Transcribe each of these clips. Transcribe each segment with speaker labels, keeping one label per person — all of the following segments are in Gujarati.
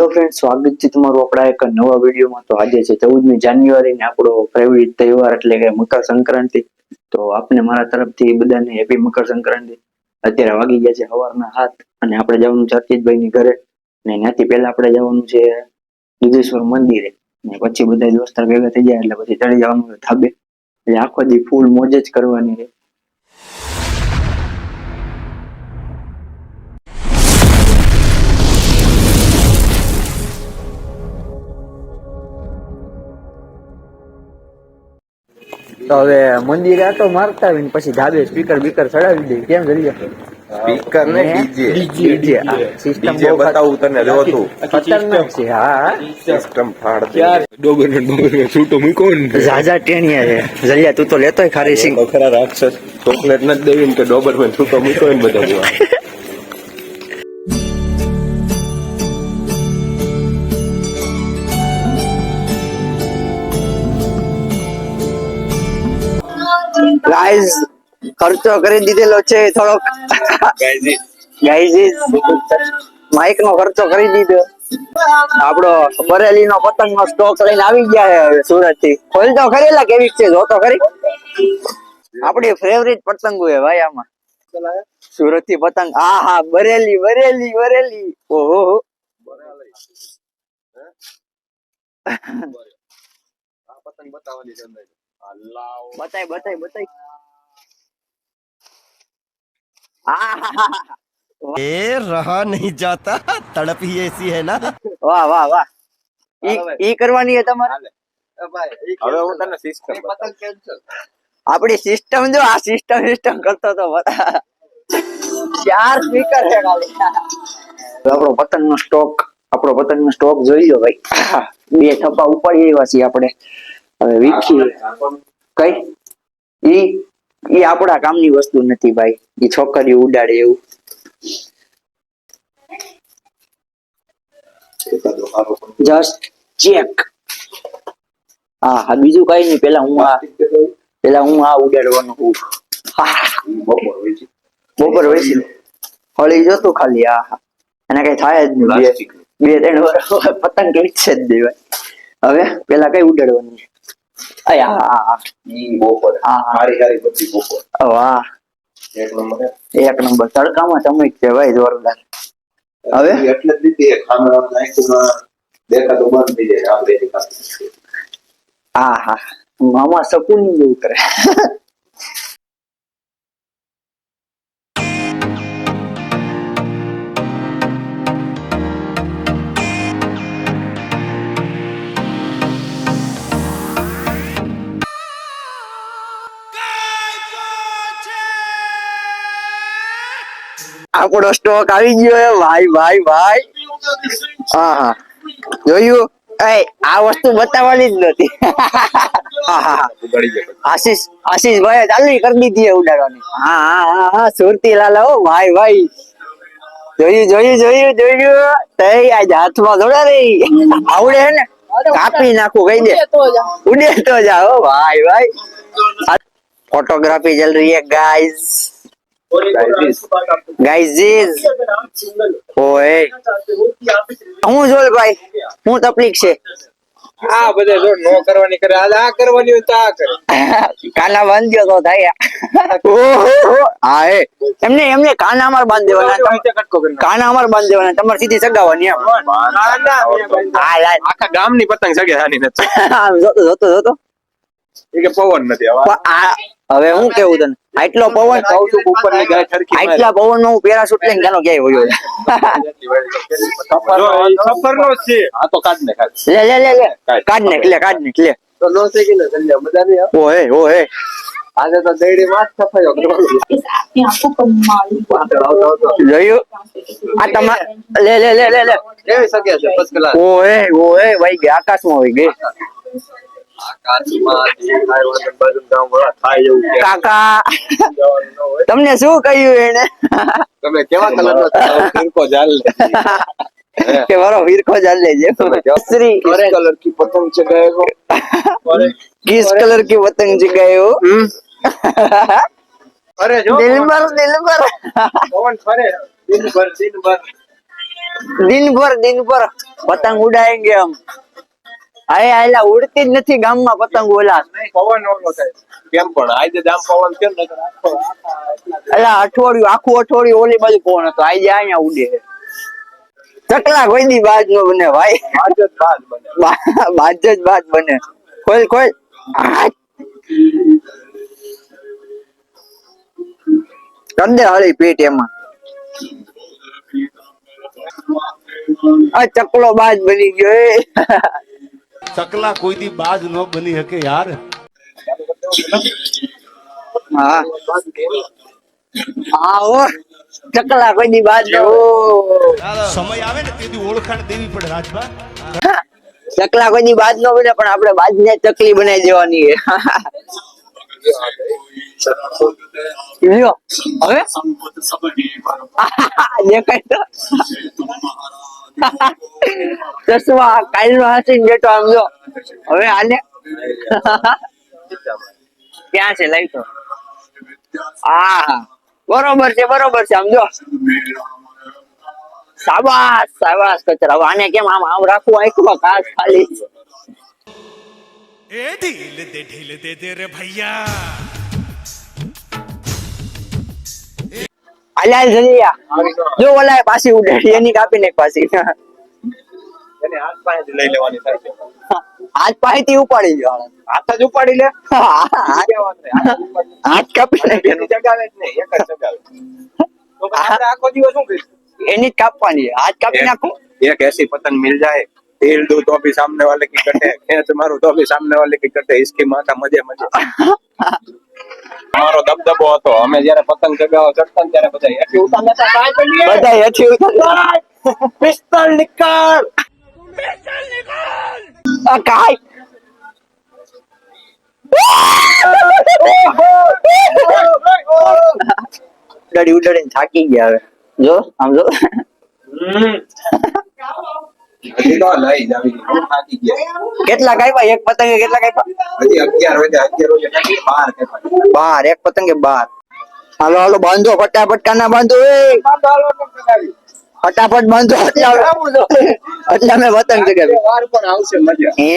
Speaker 1: હેલો ફ્રેન્ડ, સ્વાગત છે તમારું આપણા એક નવા વિડીયોમાં। તો આજે છે 14મી જાન્યુઆરી ને આપણો ફેવરિટ તહેવાર એટલે કે મકર સંક્રાંતિ। તો આપને મારા તરફથી બધાને હેપી મકર સંક્રાંતિ। અત્યારે વાગી ગયા છે સવારના 7 અને આપણે જવાનું છે અર્ચિતભાઈની ઘરે ને ત્યાંથી પહેલા આપણે જવાનું છે દુધેશ્વર મંદિરે ને પછી બધા દોસ્તાર ભેગા થઈ જાય એટલે પછી ચડી જવાનું છે ધાબે। એટલે આખો દી ફૂલ મોજ જ કરવાની છે। તો હવે મંદિરે આટો મારતા આવીને પછી ધાબે સ્પીકર બીકર ચડાવી દે। કેમ જલ્દી
Speaker 2: સ્પીકર ને
Speaker 1: ડીજે સિસ્ટમ
Speaker 2: ડીજે બતાવું તને જો તું
Speaker 1: ખતરનાક છે। હા
Speaker 2: સિસ્ટમ ફાડ દે ડોબર છૂટો મૂકો ને
Speaker 1: ઝાઝા ટેણિયા છે જલ્યા તું તો લેતોય ખારી સિંગ
Speaker 2: તો ખરા રાક્ષસ ચોકલેટ નથી દેવી ને કે ડોબર માં છૂટો મૂકો ને બધા જેવા
Speaker 1: ગાઈઝ ખર્ચો કરી દીધેલો છે થોડોક ગાઈઝ માઇક નો ખર્ચો કરી દીધો। આપણો બરેલી નો પતંગ નો સ્ટોક લઈને આવી ગયા છે સુરત થી। ખોલ તો ખરીલા કેવી છે જો તો ખરી આપણી ફેવરિટ પતંગ હોય ભાઈ આમાં સુરત થી પતંગ। હા હા બરેલી બરેલી બરેલી ઓહો
Speaker 2: પતંગ બતાવવાની છે
Speaker 1: બતાય બતાય બતાય।
Speaker 3: ये रहा नहीं जाता तड़प ही ऐसी है ना।
Speaker 1: વાહ વાહ વાહ ઈ કરવાની છે તમારે।
Speaker 2: હવે હું તને સિસ્ટમ
Speaker 1: આપડી સિસ્ટમ જો આ સિસ્ટમ કરતો તો ચાર સ્પીકર છે ખાલી। આપણો પતંગ નો સ્ટોક જોઈ લો ભાઈ। બે થપ્પા ઉપાડી આવ્યા છીએ આપણે। હવે વીખી કઈ ઈ આપણા કામની વસ્તુ નથી ભાઈ। ઈ છોકરીઓ ઉડાડે એવું। Just check. હા હા બીજું કઈ નહીં પેલા હું આ ઉડાડવાનું હું બપોર વેચી હળી જતું ખાલી। હા એને કઈ થાય જ નહીં। બે ત્રણ વર્ષ પતંગ કઈ છે જ દેવાય। હવે પેલા કઈ ઉડાડવાનું છે વાહ એક નંબર તડકામાં ચમક છે ભાઈ જોરદાર। હવે
Speaker 2: એટલે જ દીધી ખામણા નાખ્યું દેખાતો બંધ થઈ જાય આપણે
Speaker 1: હા હા મામા સકુન જેવું કરે। આપણો સ્ટોક આવી ગયો હે ભાઈ ભાઈ ભાઈ। હા હા જોયું આ વસ્તુ બતાવવાની જ નથી। આશીષ ભાઈ ચાલુ કરી દીધી ઉડાડવાની। હા હા હા હા સુરતી લાલા હો ભાઈ ભાઈ। જોયું તઈ આજ હાથમાં થોડા રે આવડે હે ને કાપી નાખું કહી દે ઉડે તો જાઓ ભાઈ ભાઈ। फोटोग्राफी चल रही है गाइस गाइस ओए હું જોલ ભાઈ હું તકલીફ છે
Speaker 2: આ બધે જો નો કરવાની કરે આ કરવાની હોય તો આ કરે
Speaker 1: કાના બાંધ ગયો તો થાય ઓહો હા એમને કાના અમાર બાંધ દેવાના કાના અમાર બાંધ દેવાના તમારે સીધી સગાવાની એમ હા
Speaker 2: આખા ગામની પતંગ સગે હાની નથી
Speaker 1: જોતો
Speaker 2: એ કે પવન નથી
Speaker 1: હવે હું કેવું તને આટલો પવન
Speaker 2: ઉપરની ગાય સરખી
Speaker 1: આટલા પવન માં હું પેરાશૂટ લઈને ગાનો ક્યાંય હોયો
Speaker 2: સફર નો છે આ તો કાઢ ને
Speaker 1: લે કાઢ ને
Speaker 2: તો નો થઈ ગયો સંજય બધા ને
Speaker 1: ઓહે
Speaker 2: આજે તો દેડી માં સફાયો
Speaker 1: જોયું આ તમાર લે
Speaker 2: કેવી શકે છે ફર્સ્ટ ક્લાસ
Speaker 1: ઓહે ભાઈ ગયા આકાશમાં હોય ગઈ કાકા તમને શું કહ્યું એને
Speaker 2: તમે કેવા કલર નો તીરકો જાલ
Speaker 1: કે મારો વીરખો જાલ લેજે શ્રી
Speaker 2: कलर की पतंग चगाए हो
Speaker 1: किस कलर की पतंग चगाए हो
Speaker 2: अरे जो
Speaker 1: दिल भर
Speaker 2: पवन फरे दिन भर
Speaker 4: दिन भर पतंग उड़ाएंगे हम आए आयला उड़ती જ નથી ગામમાં પતંગ ઓલા
Speaker 2: પવન ઓલો થાય કેમ પણ આજે જ આમ પવન કેમ નકર
Speaker 4: એલા અઠવાડિયું આખું અઠવાડિયું ઓલી બાજુ પવન હતો આજે અહીંયા ઉડે છે ચકલા કોઈ દી બાજ નો બને ભાઈ
Speaker 2: આજ જ બાદ બને
Speaker 4: બાજ જ બાજ બને ખોલ ખોલ કર દે હળી પેટ એમાં આ ચકલો બાજ બની ગયો એ
Speaker 5: ચકલા કોઈ દી બાજ ન બની શકે યાર.
Speaker 4: હા હા ઓ ચકલા કોઈ દી બાજ નો
Speaker 5: સમય આવે ને તેથી ઓળખાણ દેવી પડે રાજભા.
Speaker 4: ચકલા કોઈ દી બાજ નો બને પણ આપણે બાજ ને ચકલી બનાવી દેવાની છે લ્યો હવે દેખાય તો ચશ્મા કાલ નો હસીને બેઠો આમ જો હવે આને ક્યાં છે લઈ તો હા બરોબર છે આમ જો શાબાશ શાબાશ કચરા હવે આને કેમ આમ આમ રાખવું આંખમાં કાચ ખાલી
Speaker 5: એ ઢીલ દે રે ભૈયા.
Speaker 4: આલ્યા જલિયા જો ઓલા પાછી ઉડાડી એની કાપી નાખ પાછી
Speaker 2: એને હાથ પાસેથી લઈ લેવાની થાય છે
Speaker 4: હાથ પાસેથી ઉપાડી ગયો
Speaker 2: હાથ જ ઉપાડી લે
Speaker 4: હાથ કાપી નાખ
Speaker 2: એની જગાવે જ નહીં એક જ જગાવે તો પછી આપણે આખો દિવસ શું કરીશું
Speaker 4: એની જ કાપવાની હાથ કાપી નાખો
Speaker 2: एक ऐसी पतंग मिल जाए तेल दो तो भी सामने वाले की कटे खेच मारो तो भी सामने वाले की कटे इसकी माथा मजे मजे हमारो दबदबो હતો અમે જ્યારે પતંગ ચગાવવા ચડતા ત્યારે બધા એથી ઉતારતા કાઈ પડી
Speaker 4: બધા હેઠી ઉતાર
Speaker 2: પિસ્તોલ નીકળ
Speaker 4: આ કાઈ ઉડાડીને થાકી ગયા હવે જો આમ જો
Speaker 2: હજી તો લઈ જાવી થાકી ગયા
Speaker 4: કેટલા કાપ્યા એક પતંગે કેટલા કાપ્યા
Speaker 2: હજી 11 વાગે 12 કે
Speaker 4: 12 એક પતંગે 12 હાલો હાલો બાંધો ફટાફટ કાના બાંધો એ ફટાફટ બાંધો એટલે અમે પતંગ ચગાવી
Speaker 2: વાર પણ આવશે મજા
Speaker 4: હે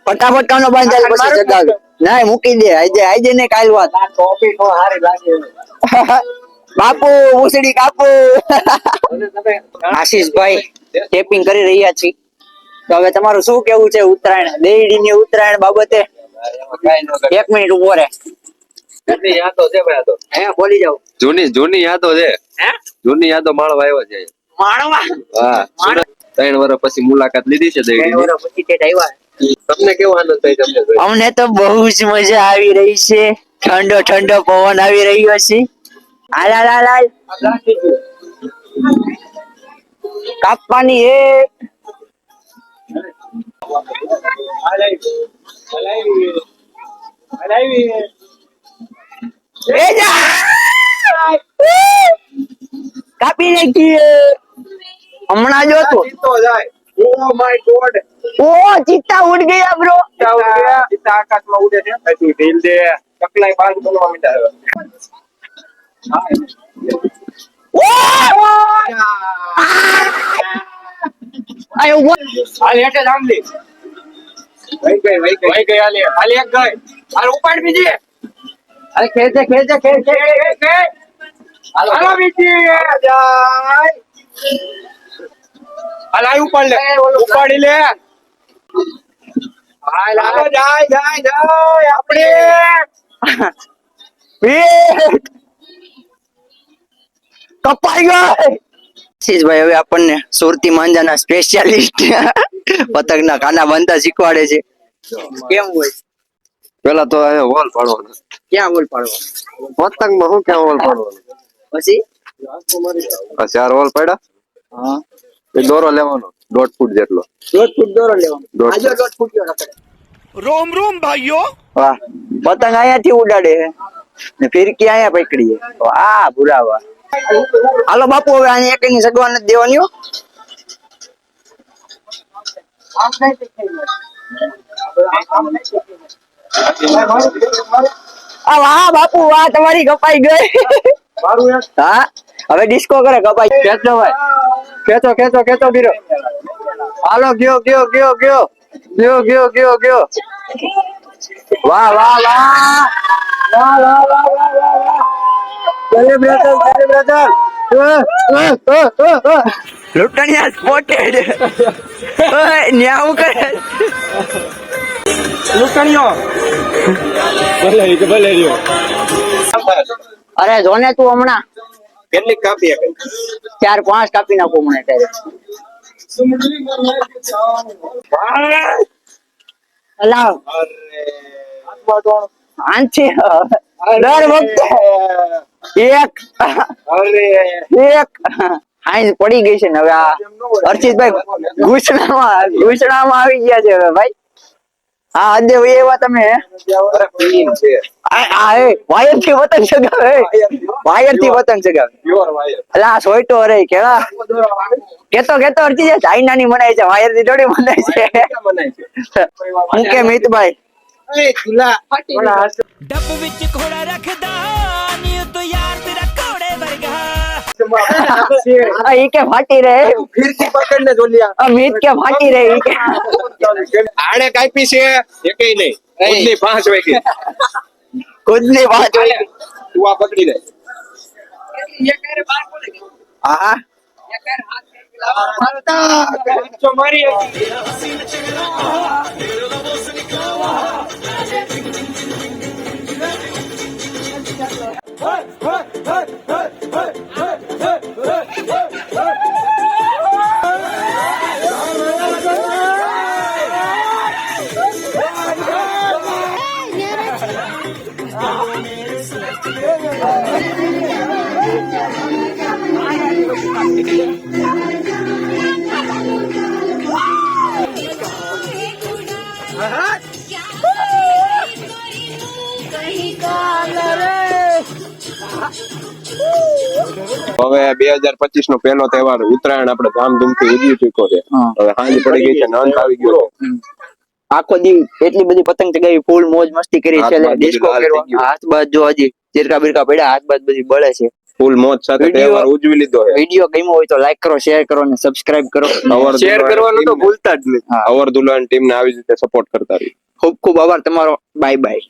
Speaker 4: ફટાફટ કાનો બાંધાલ પછી ચગાવી ના મૂકી દે આજે ને કાલ વાત
Speaker 2: ટોપી તો હારી લાગે
Speaker 4: બાપુ ઉસડી કાપુ આશીષભાઈ ટેપિંગ કરી રહ્યા છીએ તો હવે તમારું શું કેવું છે ઉત્તરાયણ દેડી ની ઉત્તરાયણ બાબતે એક મિનિટ ઉભો રહે
Speaker 2: જૂની યાદો છે ભાઈ આ તો
Speaker 4: હે બોલી જાવ
Speaker 2: જૂની યાદો છે
Speaker 4: હે
Speaker 2: જૂની યાદો માણવા આવ્યો છે
Speaker 4: માણવા
Speaker 2: હા 3 વર્ષ પછી મુલાકાત લીધી છે દેડીની
Speaker 4: પછી તે આવ્યા
Speaker 2: તમને કેવો આનંદ થાય તમને જોઈને?
Speaker 4: અમને તો બહુ જ મજા આવી રહી છે ઠંડો ઠંડો પવન આવી રહ્યો છે હાલ હાલ હાલ હાલ કાપવાની એ એ જા! કાપી નાખી હમણાં જો તો
Speaker 2: ચિત્તો જાય ઓ માય ગોડ
Speaker 4: ઓ ચિત્તા ઉડ ગયા બ્રો
Speaker 2: ચિત્તા આકાશમાં ઉડે છે હજુ ઢીલ દે ચકલાઈ બાજ બનવા માંડ્યા
Speaker 4: આયો ઉભો
Speaker 2: હાલ હેઠે સાંભળી વઈ ગઈ હાલ એક ગઈ હાલ ઉપાડ બીજી
Speaker 4: અરે ખેંચે
Speaker 2: હાલો બીજી જાય હાલ આય ઉપાડ લે ઉપાડી લે હાલ હાલો જાય આપણે
Speaker 4: કપાઈ ગઈ આશીષભાઈ હવે આપણને સુરતી માંજાના સ્પેશિયાલિસ્ટ પતંગના કાના બાંધતા શીખવાડે છે કેમ હોય
Speaker 2: પેલા તો હોલ પાડવાનો
Speaker 4: ક્યાં બોલ પાડવો
Speaker 2: પતંગમાં શું ક્યાં હોલ પાડવાનો
Speaker 4: પછી
Speaker 2: આ 4 હોલ પડ્યા
Speaker 4: હા
Speaker 2: એ દોરો લેવાનો 1.5 ફૂટ જેટલો
Speaker 4: 1.5 ફૂટ દોરો લેવાનો
Speaker 2: દોઢ
Speaker 4: આજો 1.5 ફૂટ યો રખડે
Speaker 5: રોમ રોમ ભાઈઓ.
Speaker 4: વાહ પતંગ અહીંયાથી ઉડાડે ને ફિરકી અહીંયા પકડીએ વાહ ભુરાવા હાલો બાપુ હવે અહીંયા એકની સગવડ નથી દેવાની હો આ વાહ બાપુ વાહ તમારી કપાઈ ગઈ હા હવે ડિસ્કો કરે કપાઈ કેટલો ભાઈ ખેંચો ખેંચો ખેંચો બીરો હાલો ગયો ગયો ગયો ગયો ગયો ગયો ગયો ગયો વાહ વાહ વાહ વાહ વાહ વાહ વાહ વાહ વાહ સેલિબ્રેશન સેલિબ્રેશન લૂંટણિયા સ્પોટેડ ઓય ન્યા હું કરે લૂંટણિયો ભલે રહ્યો અરે જોને તું હમણાં
Speaker 2: કેટલી કાપી હકે
Speaker 4: 4-5 કાપી નાખો મને ત્યારે અલા આંચે દર વખતે એક હાઈ પડી ગઈ છે ને હવે આ હર્ષિતભાઈ ઘૂસણામાં આવી ગયા છે હવે ભાઈ હા અદે એવા તમે વાયર થી પતંગ ચગાવે વાયર થી પતંગ ચગાવે એટલે આ સોઈટો અરે કેવા કેતો અડધી જાય ચાઇના ની મનાય છે વાયર થી થોડી મનાય છે હું કે મિતભાઈ
Speaker 6: ਡੱਬ ਵਿੱਚ ਘੋੜਾ ਰੱਖਦਾ ਨੀ ਤੂੰ ਯਾਰ ਤੇਰਾ ਘੋੜੇ ਵਰਗਾ
Speaker 4: ઈ કે ફાટી રહે
Speaker 2: ફીરકી પકડને જોલિયા
Speaker 4: મીત કે ફાટી રહે ઈ કે
Speaker 2: આણે કાપી છે એકેય નહીં ખુદની 5 વાગી
Speaker 4: ખુદની વાત હોય
Speaker 2: તું આ પકડી લે
Speaker 4: હા
Speaker 2: હવે 2025 નો પહેલો તહેવાર ઉત્તરાયણ આપણે ધામધૂમથી ઉજવી ચૂક્યો છે હવે સાંજ પડી ગઈ છે ને અંત આવી ગયો છે
Speaker 4: આખો દી એટલી બધી પતંગ ચગાવી ફૂલ મોજ મસ્તી કરી છે
Speaker 2: હાથ બાદ
Speaker 4: ડિસ્કો
Speaker 2: બધું લાલ થઈ ગયું.
Speaker 4: હાથ બાદ જો હજી ચીરકા બીરકા પડ્યા હાથ બાદ બધી બળે છે
Speaker 2: ફૂલ મોજ સાથે
Speaker 4: વિડીયો-
Speaker 2: તહેવાર ઉજવી લીધો છે
Speaker 4: વિડીયો ગમ્યો હોય તો લાઈક કરો શેર કરો અને સબસ્ક્રાઇબ કરો
Speaker 2: શેર કરવાનું તો
Speaker 4: ભૂલતા જ નહીં
Speaker 2: અવર દુલ્હન ટીમ ને આવી રીતે સપોર્ટ કરતા રહી
Speaker 4: ખૂબ ખૂબ આભાર તમારો બાય બાય